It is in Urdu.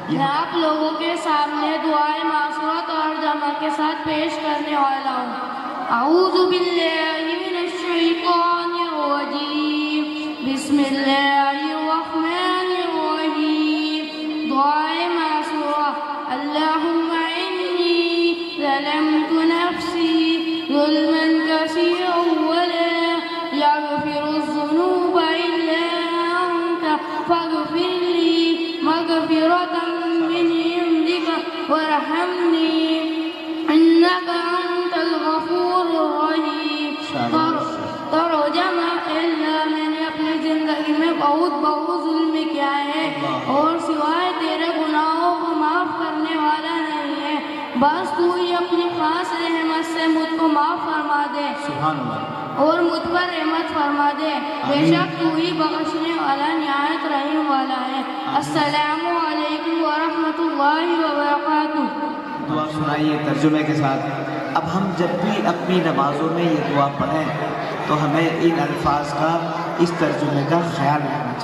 میں آپ لوگوں کے سامنے دعائے معصورت اور جمع کے ساتھ پیش کرنے والا ہوں۔ اعوذ باللہ من الشیطان الرجیم، بسم اللہ الرحمن الرحیم۔ دعائے معصورہ: اللہم انی ظلمت نفسی ظلما کثیرا ولا یغفر الذنوب الا انت فاغفر لی مغفرۃ من عندک وارحمنی انک انت الغفور الرحیم۔ ترجمہ: اللہ میں نے اپنی زندگی میں بہت ظلم کیا ہے اور سوائے تیرے گناہوں کو معاف کرنے والا نہیں ہے، بس تو ہی اپنی خاص رحمت سے مجھ کو معاف فرما دے اور مجھ پر رحمت فرما دے، بے شک تو ہی بخشنے والا نہایت رحیم والا ہے۔ السلام علیکم ورحمۃ اللہ وبرکاتہ۔ دعا سنائیے ترجمے کے ساتھ۔ اب ہم جب بھی اپنی نمازوں میں یہ دعا پڑھیں تو ہمیں ان الفاظ کا، اس ترجمے کا خیال رکھنا چاہیے۔